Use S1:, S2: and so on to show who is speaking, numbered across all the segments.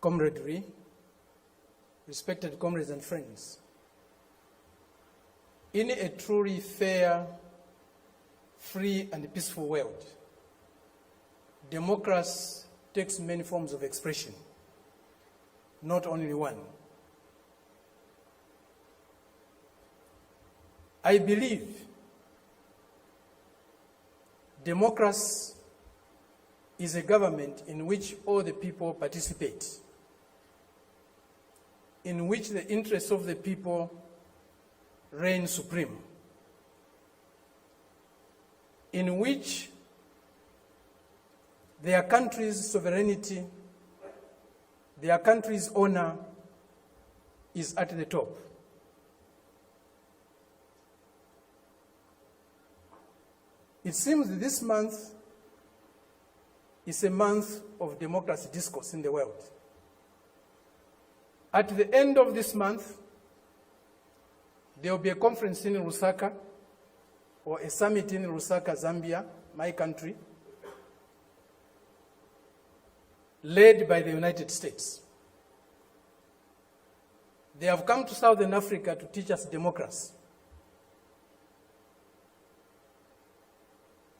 S1: camaraderie, respected comrades and friends. In a truly fair, free and peaceful world, democracy takes many forms of expression, not only one. I believe democracy is a government in which all the people participate, in which the interests of the people reign supreme, in which their country's sovereignty, their country's honor is at the top. It seems that this month is a month of democracy discourse in the world. At the end of this month, there will be a conference in Lusaka, or a summit in Lusaka, Zambia, my country, led by the United States. They have come to Southern Africa to teach us democracy.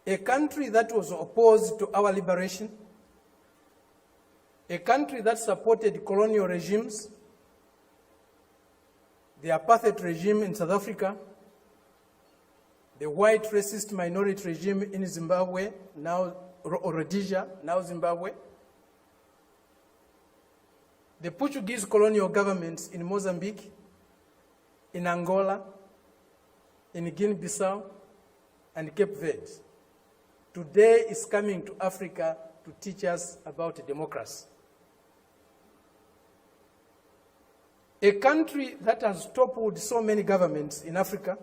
S1: A country that was opposed to our liberation, a country that supported colonial regimes, the apartheid regime in South Africa, the white racist minority regime in Zimbabwe, now Rhodesia, now Zimbabwe, the Portuguese colonial governments in Mozambique, in Angola, in Guinea-Bissau, and Cape Verde, today is coming to Africa to teach us about democracy. A country that has toppled so many governments in Africa,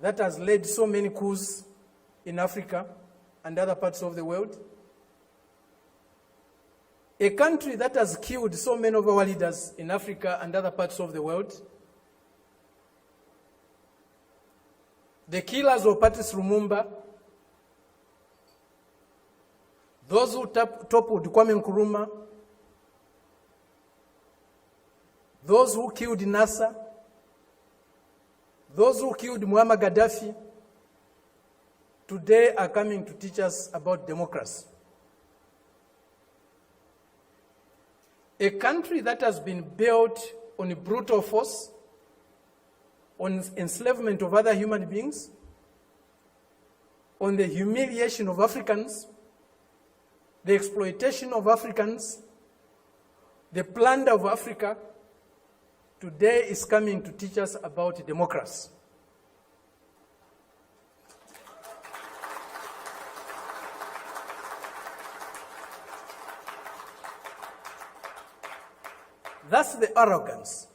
S1: that has led so many coups in Africa and other parts of the world, a country that has killed so many of our leaders in Africa and other parts of the world, the killers of Patrice Lumumba, those who toppled Kwame Nkrumah, those who killed Nasser, those who killed Muammar Gaddafi, today are coming to teach us about democracy. A country that has been built on brutal force, on enslavement of other human beings, on the humiliation of Africans, the exploitation of Africans, the plunder of Africa, today is coming to teach us about democracy. That's the arrogance,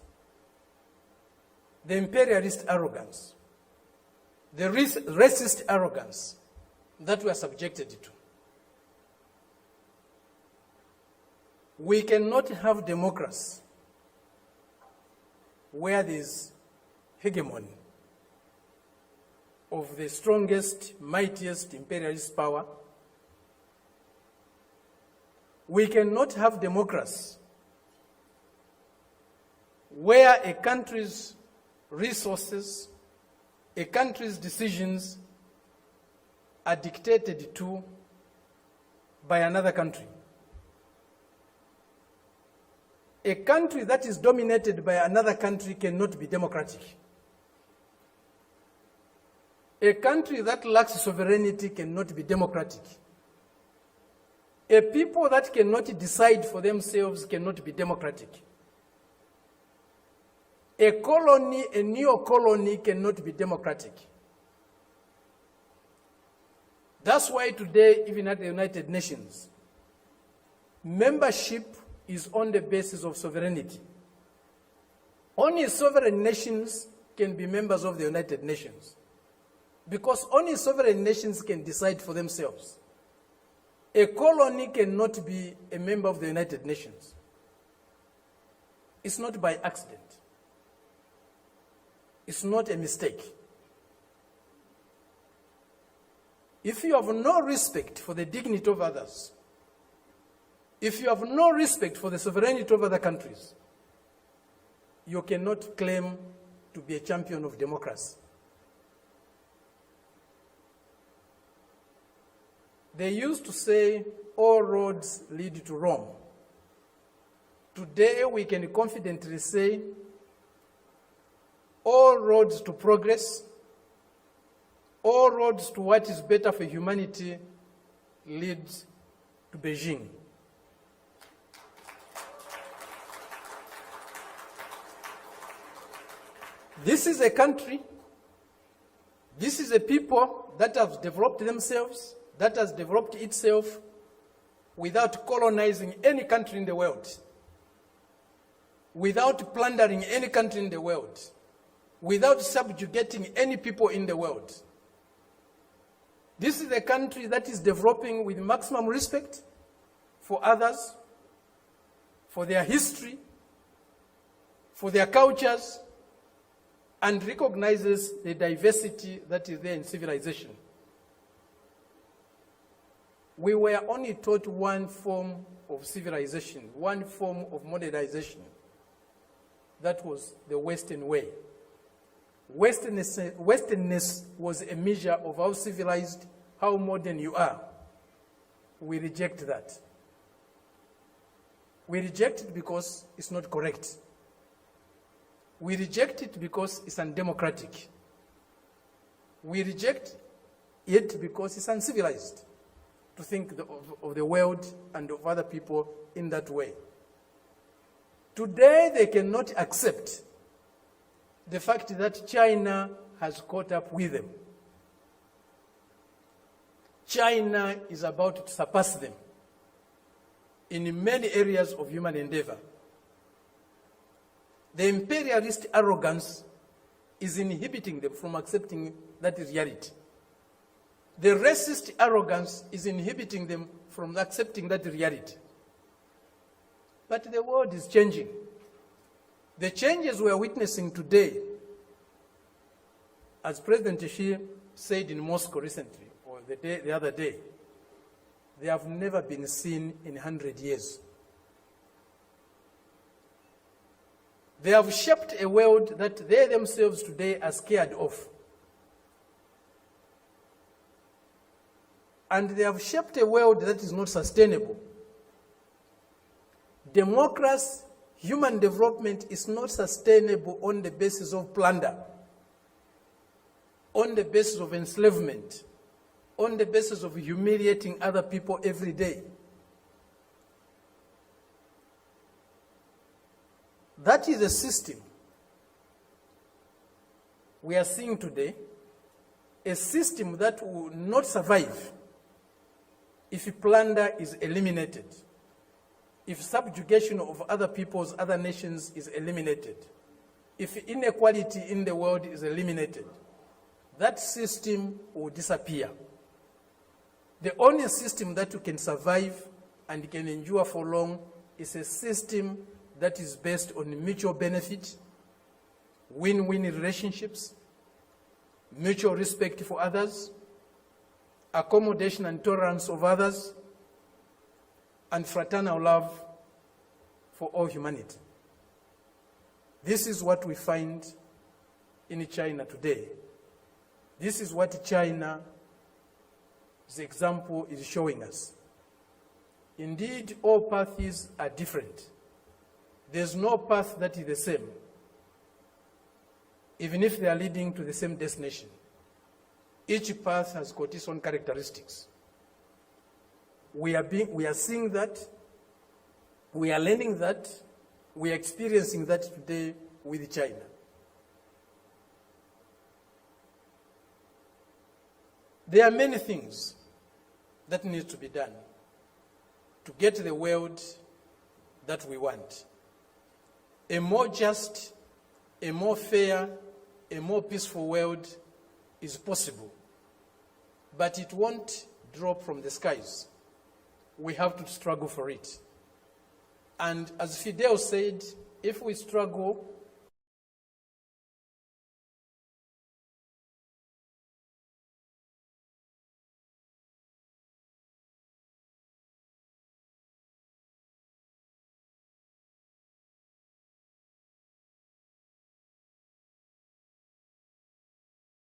S1: the imperialist arrogance, the racist arrogance that we are subjected to. We cannot have democracy where there is hegemony of the strongest, mightiest imperialist power. We cannot have democracy where a country's resources, a country's decisions are dictated to by another country. A country that is dominated by another country cannot be democratic. A country that lacks sovereignty cannot be democratic. A people that cannot decide for themselves cannot be democratic. A colony, a neo-colony cannot be democratic. That's why today, even at the United Nations, membership is on the basis of sovereignty. Only sovereign nations can be members of the United Nations, because only sovereign nations can decide for themselves. A colony cannot be a member of the United Nations. It's not by accident. It's not a mistake. If you have no respect for the dignity of others, If you have no respect for the sovereignty of other countries, you cannot claim to be a champion of democracy. They used to say, all roads lead to Rome. Today, we can confidently say, all roads to progress, all roads to what is better for humanity lead to Beijing. This is a country, this is a people that have developed themselves, that has developed itself without colonizing any country in the world, without plundering any country in the world, without subjugating any people in the world. This is a country that is developing with maximum respect for others, for their history, for their cultures, and recognizes the diversity that is there in civilization. We were only taught one form of civilization, one form of modernization. That was the Western way. Westernness was a measure of how civilized, how modern you are. We reject that. We reject it because it's not correct. We reject it because it's undemocratic. We reject it because it's uncivilized to think of the world and of other people in that way. Today, they cannot accept the fact that China has caught up with them. China is about to surpass them in many areas of human endeavor. The imperialist arrogance is inhibiting them from accepting that reality. The racist arrogance is inhibiting them from accepting that reality. But the world is changing. The changes we are witnessing today, as President Xi said in Moscow recently, or the other day, they have never been seen in 100 years. They have shaped a world that they themselves today are scared of. And they have shaped a world that is not sustainable. Democracy, human development is not sustainable on the basis of plunder, on the basis of enslavement, on the basis of humiliating other people every day. That is a system we are seeing today, a system that will not survive if plunder is eliminated, if subjugation of other peoples, other nations is eliminated, if inequality in the world is eliminated. That system will disappear. The only system that can survive and can endure for long is a system that is based on mutual benefit, win-win relationships, mutual respect for others, accommodation and tolerance of others, and fraternal love for all humanity. This is what we find in China today. This is what China's example is showing us. Indeed, all paths are different. There's no path that is the same, even if they are leading to the same destination. Each path has got its own characteristics. We are seeing that, we are learning that, we are experiencing that today with China. There are many things that need to be done to get the world that we want. A more just, a more fair, a more peaceful world is possible. But it won't drop from the skies. We have to struggle for it. And as Fidel said, if we struggle,